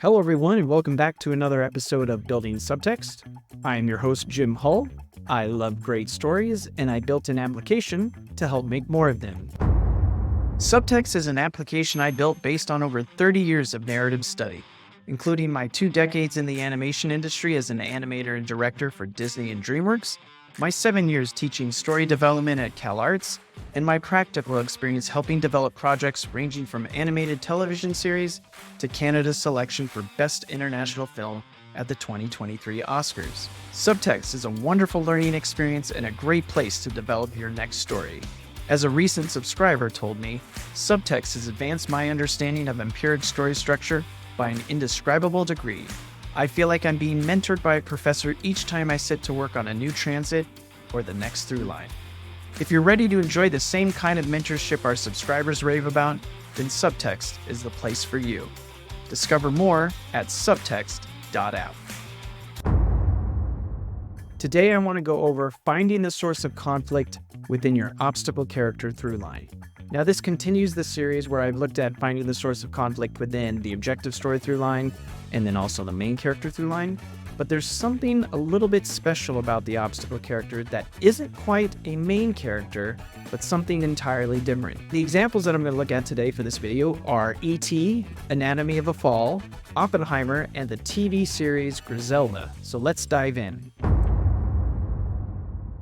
Hello everyone and welcome back to another episode of Building Subtext. I am your host Jim Hull. I love great stories and I built an application to help make more of them. Subtxt is an application I built based on over 30 years of narrative study, including my 2 decades in the animation industry as an animator and director for Disney and DreamWorks, my 7 years teaching story development at CalArts, and my practical experience helping develop projects ranging from animated television series to Canada's selection for Best International Film at the 2023 Oscars. Subtxt is a wonderful learning experience and a great place to develop your next story. As a recent subscriber told me, Subtxt has advanced my understanding of empiric story structure by an indescribable degree. I feel like I'm being mentored by a professor each time I sit to work on a new transit or the next through line. If you're ready to enjoy the same kind of mentorship our subscribers rave about, then Subtxt is the place for you. Discover more at subtxt.app. Today I want to go over finding the source of conflict within your obstacle character throughline. Now this continues the series where I've looked at finding the source of conflict within the objective story throughline and then also the main character throughline. But there's something a little bit special about the obstacle character that isn't quite a main character, but something entirely different. The examples that I'm going to look at today for this video are E.T., Anatomy of a Fall, Oppenheimer, and the TV series Griselda. So let's dive in.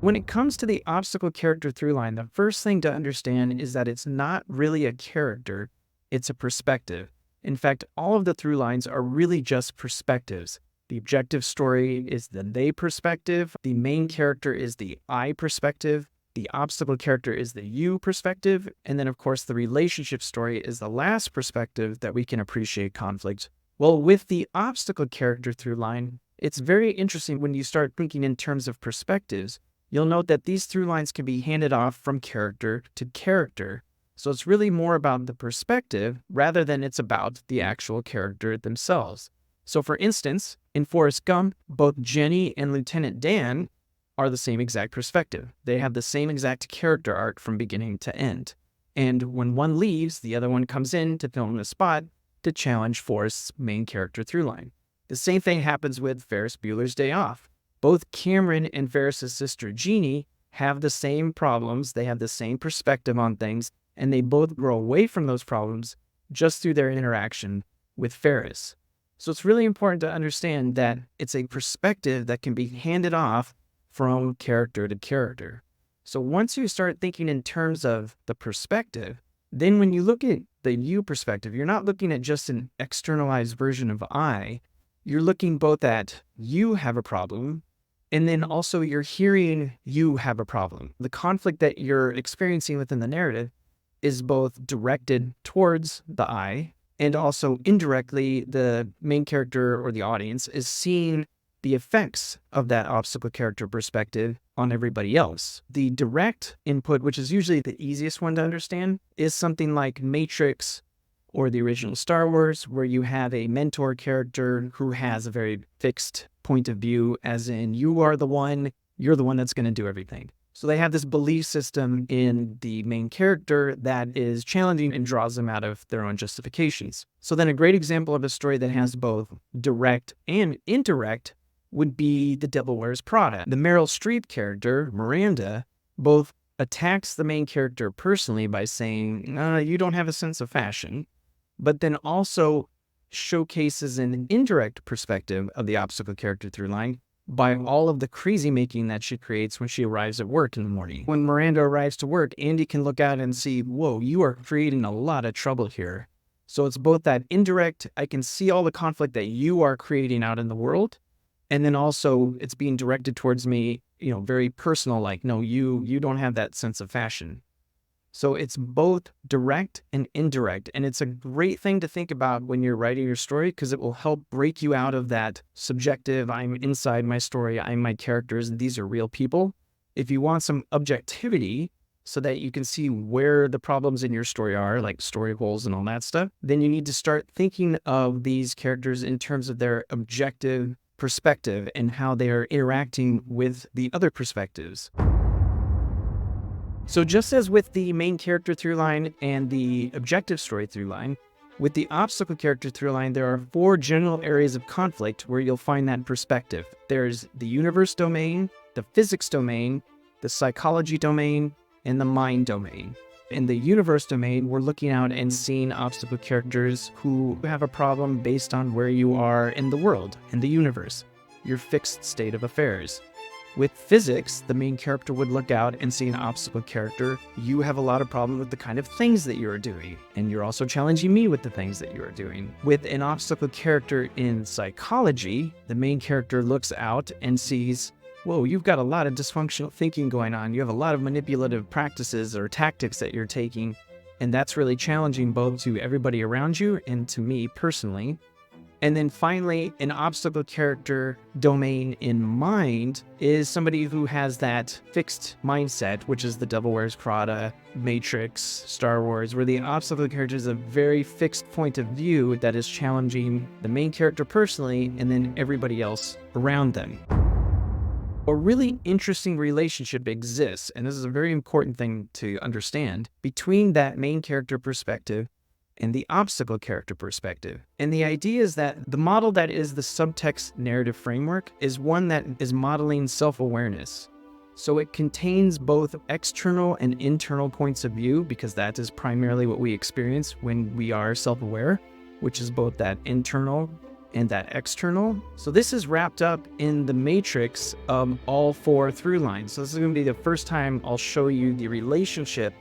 When it comes to the obstacle character throughline, the first thing to understand is that it's not really a character, it's a perspective. In fact, all of the throughlines are really just perspectives. The objective story is the they perspective, the main character is the I perspective, the obstacle character is the you perspective, and then of course the relationship story is the last perspective that we can appreciate conflict. Well, with the obstacle character throughline, it's very interesting when you start thinking in terms of perspectives. You'll note that these throughlines can be handed off from character to character. So it's really more about the perspective rather than it's about the actual character themselves. So for instance, in Forrest Gump, both Jenny and Lieutenant Dan are the same exact perspective. They have the same exact character arc from beginning to end. And when one leaves, the other one comes in to fill in the spot to challenge Forrest's main character throughline. The same thing happens with Ferris Bueller's Day Off. Both Cameron and Ferris's sister Jeannie have the same problems, they have the same perspective on things, and they both grow away from those problems just through their interaction with Ferris. So it's really important to understand that it's a perspective that can be handed off from character to character. So once you start thinking in terms of the perspective, then when you look at the you perspective, you're not looking at just an externalized version of I, you're looking both at you have a problem, and then also you're hearing you have a problem. The conflict that you're experiencing within the narrative is both directed towards the I, and also indirectly the main character or the audience is seeing the effects of that obstacle character perspective on everybody else. The direct input, which is usually the easiest one to understand, is something like Matrix or the original Star Wars, where you have a mentor character who has a very fixed point of view, as in you're the one that's going to do everything. So they have this belief system in the main character that is challenging and draws them out of their own justifications. So then a great example of a story that has both direct and indirect would be The Devil Wears Prada. The Meryl Streep character, Miranda, both attacks the main character personally by saying, you don't have a sense of fashion, but then also showcases an indirect perspective of the obstacle character throughline by all of the crazy making that she creates when she arrives at work in the morning. When Miranda arrives to work, Andy can look out and see, whoa, you are creating a lot of trouble here. So it's both that indirect, I can see all the conflict that you are creating out in the world, and then also it's being directed towards me, very personal, like, no, you don't have that sense of fashion. So it's both direct and indirect. And it's a great thing to think about when you're writing your story because it will help break you out of that subjective, I'm inside my story, I'm my characters, and these are real people. If you want some objectivity so that you can see where the problems in your story are, like story holes and all that stuff, then you need to start thinking of these characters in terms of their objective perspective and how they are interacting with the other perspectives. So just as with the main character throughline and the objective story throughline, With the obstacle character throughline, there are 4 general areas of conflict where you'll find that perspective. There's the universe domain, the physics domain, the psychology domain, and the mind domain. In the universe domain, we're looking out and seeing obstacle characters who have a problem based on where you are in the world, in the universe, your fixed state of affairs. With physics, the main character would look out and see an obstacle character. You have a lot of problem with the kind of things that you are doing, and you're also challenging me with the things that you are doing. With an obstacle character in psychology, the main character looks out and sees, whoa, you've got a lot of dysfunctional thinking going on. You have a lot of manipulative practices or tactics that you're taking, and that's really challenging both to everybody around you and to me personally. And then finally, an obstacle character domain in mind is somebody who has that fixed mindset, which is the Devil Wears Prada, Matrix, Star Wars, where the obstacle character is a very fixed point of view that is challenging the main character personally and then everybody else around them. A really interesting relationship exists, and this is a very important thing to understand, between that main character perspective and the obstacle character perspective. And the idea is that the model that is the subtext narrative framework is one that is modeling self-awareness. So it contains both external and internal points of view, because that is primarily what we experience when we are self-aware, which is both that internal and that external. So this is wrapped up in the matrix of all 4 through lines. So this is going to be the first time I'll show you the relationship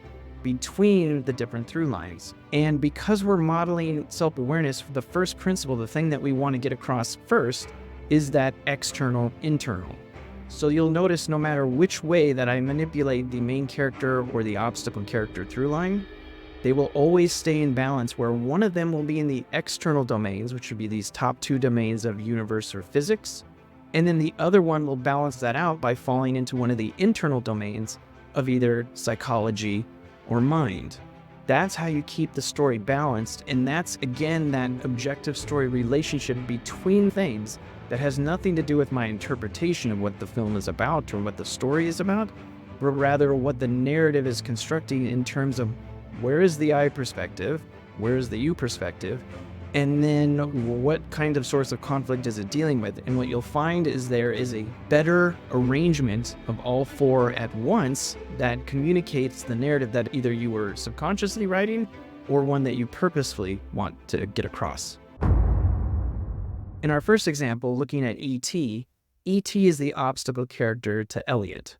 between the different through lines. And because we're modeling self-awareness, the first principle, the thing that we want to get across first, is that external, internal. So you'll notice no matter which way that I manipulate the main character or the obstacle character through line, they will always stay in balance, where one of them will be in the external domains, which would be these top 2 domains of universe or physics, and then the other one will balance that out by falling into one of the internal domains of either psychology or mind. That's how you keep the story balanced, and that's again that objective story relationship between things that has nothing to do with my interpretation of what the film is about or what the story is about, but rather what the narrative is constructing in terms of where is the I perspective, where is the you perspective, and then what kind of source of conflict is it dealing with. And what you'll find is there is a better arrangement of all 4 at once that communicates the narrative that either you were subconsciously writing or one that you purposefully want to get across. In our first example, looking at E.T., E.T. is the obstacle character to Elliot.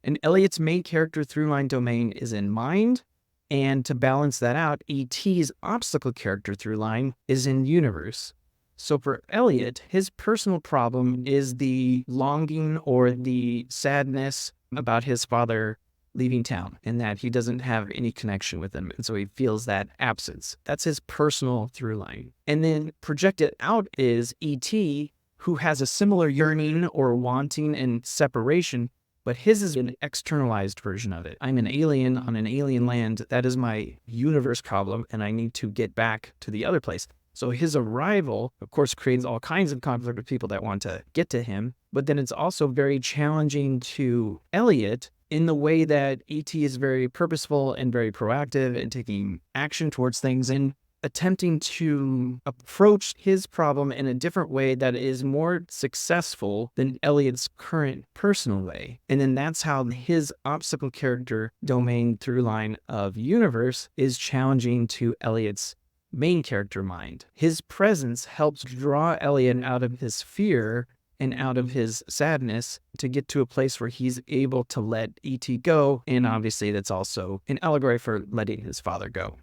And Elliot's main character throughline domain is in mind, and to balance that out, E.T.'s obstacle character throughline is in universe. So for Elliot, his personal problem is the longing or the sadness about his father leaving town, and that he doesn't have any connection with him. And so he feels that absence. That's his personal throughline. And then projected out is E.T., who has a similar yearning or wanting and separation, but his is an externalized version of it. I'm an alien on an alien land. That is my universe problem, and I need to get back to the other place. So his arrival, of course, creates all kinds of conflict with people that want to get to him, but then it's also very challenging to Elliot in the way that E.T. is very purposeful and very proactive in taking action towards things and attempting to approach his problem in a different way that is more successful than Elliot's current personal way. And then that's how his obstacle character domain through line of universe is challenging to Elliot's main character mind. His presence helps draw Elliot out of his fear and out of his sadness to get to a place where he's able to let E.T. go. And obviously that's also an allegory for letting his father go.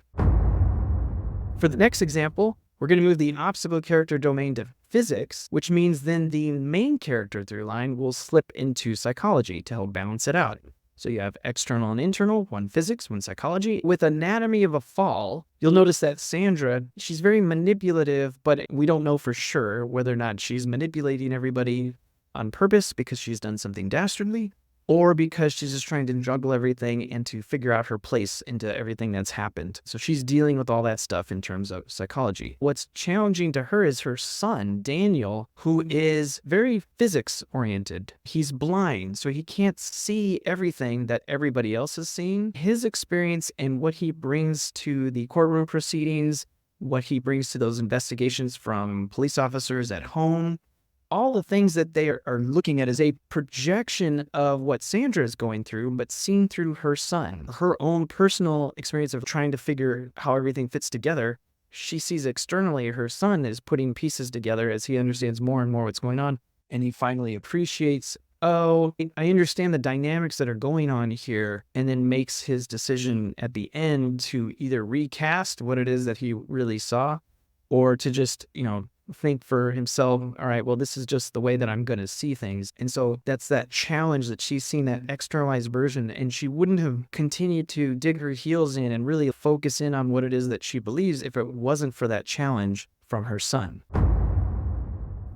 For the next example, we're going to move the obstacle character domain to physics, which means then the main character through line will slip into psychology to help balance it out. So you have external and internal, one physics, one psychology. With Anatomy of a Fall, you'll notice that Sandra, she's very manipulative, but we don't know for sure whether or not she's manipulating everybody on purpose because she's done something dastardly, or because she's just trying to juggle everything and to figure out her place into everything that's happened. So she's dealing with all that stuff in terms of psychology. What's challenging to her is her son, Daniel, who is very physics-oriented. He's blind, so he can't see everything that everybody else is seeing. His experience and what he brings to the courtroom proceedings what he brings to those investigations from police officers at home. All the things that they are looking at is a projection of what Sandra is going through, but seen through her son. Her own personal experience of trying to figure how everything fits together. She sees externally her son is putting pieces together as he understands more and more what's going on. And he finally appreciates, oh, I understand the dynamics that are going on here, and then makes his decision at the end to either recast what it is that he really saw, or to just, think for himself, all right, well, this is just the way that I'm going to see things. And so that's that challenge that she's seen, that externalized version, and she wouldn't have continued to dig her heels in and really focus in on what it is that she believes if it wasn't for that challenge from her son.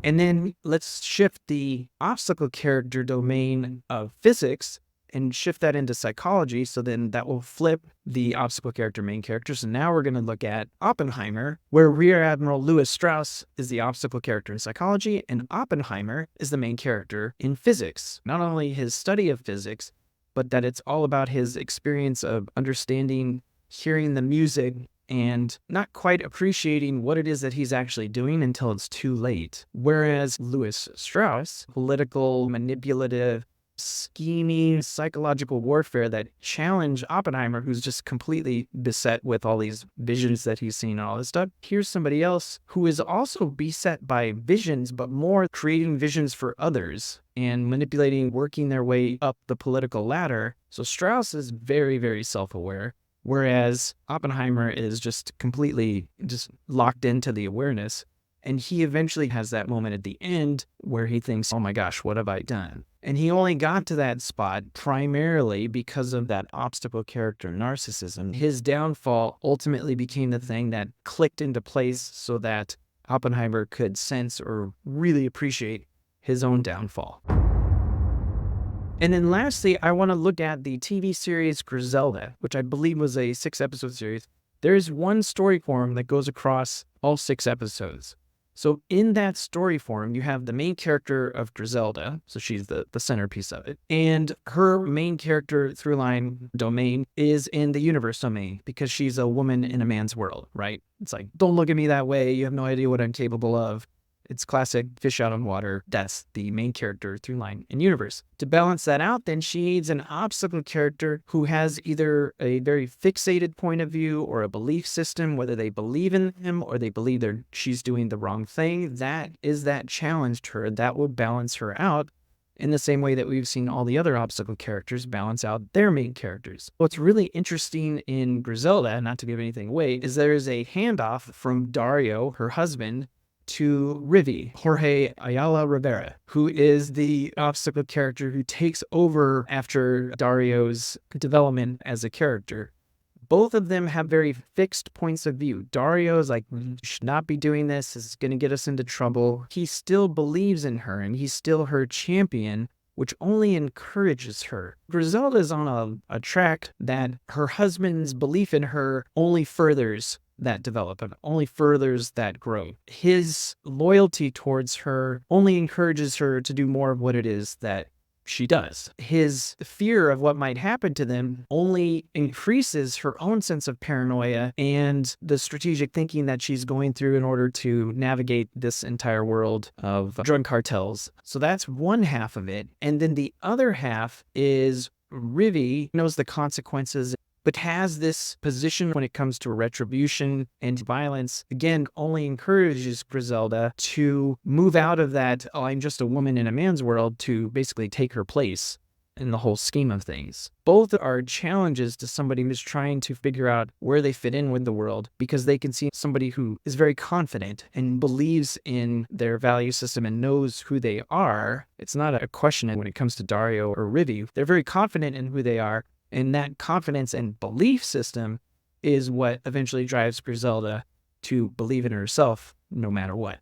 And then let's shift the obstacle character domain of physics and shift that into psychology. So then that will flip the obstacle character main character. So now we're going to look at Oppenheimer, where Rear Admiral Lewis Strauss is the obstacle character in psychology, and Oppenheimer is the main character in physics. Not only his study of physics, but that it's all about his experience of understanding, hearing the music, and not quite appreciating what it is that he's actually doing until it's too late. Whereas Lewis Strauss, political, manipulative, scheming, psychological warfare that challenge Oppenheimer, who's just completely beset with all these visions that he's seen and all this stuff. Here's somebody else who is also beset by visions, but more creating visions for others and manipulating, working their way up the political ladder. So Strauss is very, very self-aware, whereas Oppenheimer is just completely just locked into the awareness. And he eventually has that moment at the end where he thinks, oh my gosh, what have I done? And he only got to that spot primarily because of that obstacle character narcissism. His downfall ultimately became the thing that clicked into place so that Oppenheimer could sense or really appreciate his own downfall. And then lastly, I want to look at the TV series Griselda, which I believe was a 6-episode series. There's one story form that goes across all 6 episodes. So in that story form, you have the main character of Griselda, so she's the centerpiece of it, and her main character throughline domain is in the universe domain because she's a woman in a man's world, right? It's like, don't look at me that way. You have no idea what I'm capable of. It's classic fish out on water. That's the main character throughline in universe. To balance that out, then she needs an obstacle character who has either a very fixated point of view or a belief system, whether they believe in him or they believe she's doing the wrong thing. That is that challenged her. That will balance her out in the same way that we've seen all the other obstacle characters balance out their main characters. What's really interesting in Griselda, not to give anything away, is there is a handoff from Dario, her husband, to Rivi, Jorge Ayala Rivera, who is the obstacle character who takes over after Dario's development as a character. Both of them have very fixed points of view. Dario is like, you should not be doing this. This is going to get us into trouble. He still believes in her, and he's still her champion, which only encourages her. Griselda is on a track that her husband's belief in her only furthers that development, only furthers that growth. His loyalty towards her only encourages her to do more of what it is that she does. His fear of what might happen to them only increases her own sense of paranoia and the strategic thinking that she's going through in order to navigate this entire world of drug cartels. So that's one half of it. And then the other half is Rivi knows the consequences, but has this position when it comes to retribution and violence, again, only encourages Griselda to move out of that, oh, I'm just a woman in a man's world, to basically take her place in the whole scheme of things. Both are challenges to somebody who's trying to figure out where they fit in with the world, because they can see somebody who is very confident and believes in their value system and knows who they are. It's not a question when it comes to Dario or Rivi. They're very confident in who they are. And that confidence and belief system is what eventually drives Griselda to believe in herself no matter what.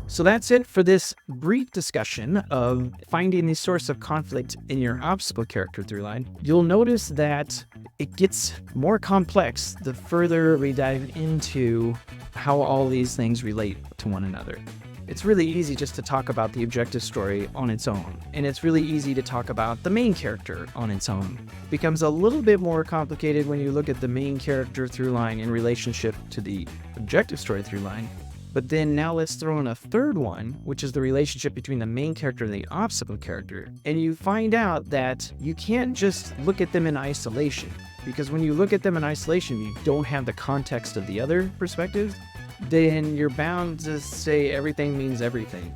So that's it for this brief discussion of finding the source of conflict in your obstacle character throughline. You'll notice that it gets more complex the further we dive into how all these things relate to one another. It's really easy just to talk about the objective story on its own, and it's really easy to talk about the main character on its own. It becomes a little bit more complicated when you look at the main character through line in relationship to the objective story through line. But then now let's throw in a third one, which is the relationship between the main character and the obstacle character. And you find out that you can't just look at them in isolation, because when you look at them in isolation, you don't have the context of the other perspectives, then you're bound to say everything means everything.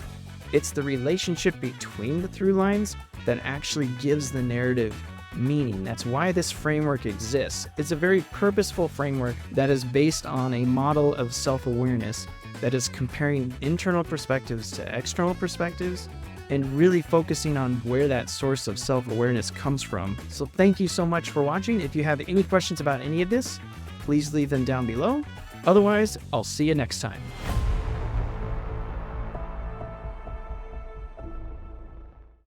It's the relationship between the through lines that actually gives the narrative meaning. That's why this framework exists. It's a very purposeful framework that is based on a model of self-awareness that is comparing internal perspectives to external perspectives and really focusing on where that source of self-awareness comes from. So thank you so much for watching. If you have any questions about any of this, please leave them down below. Otherwise, I'll see you next time.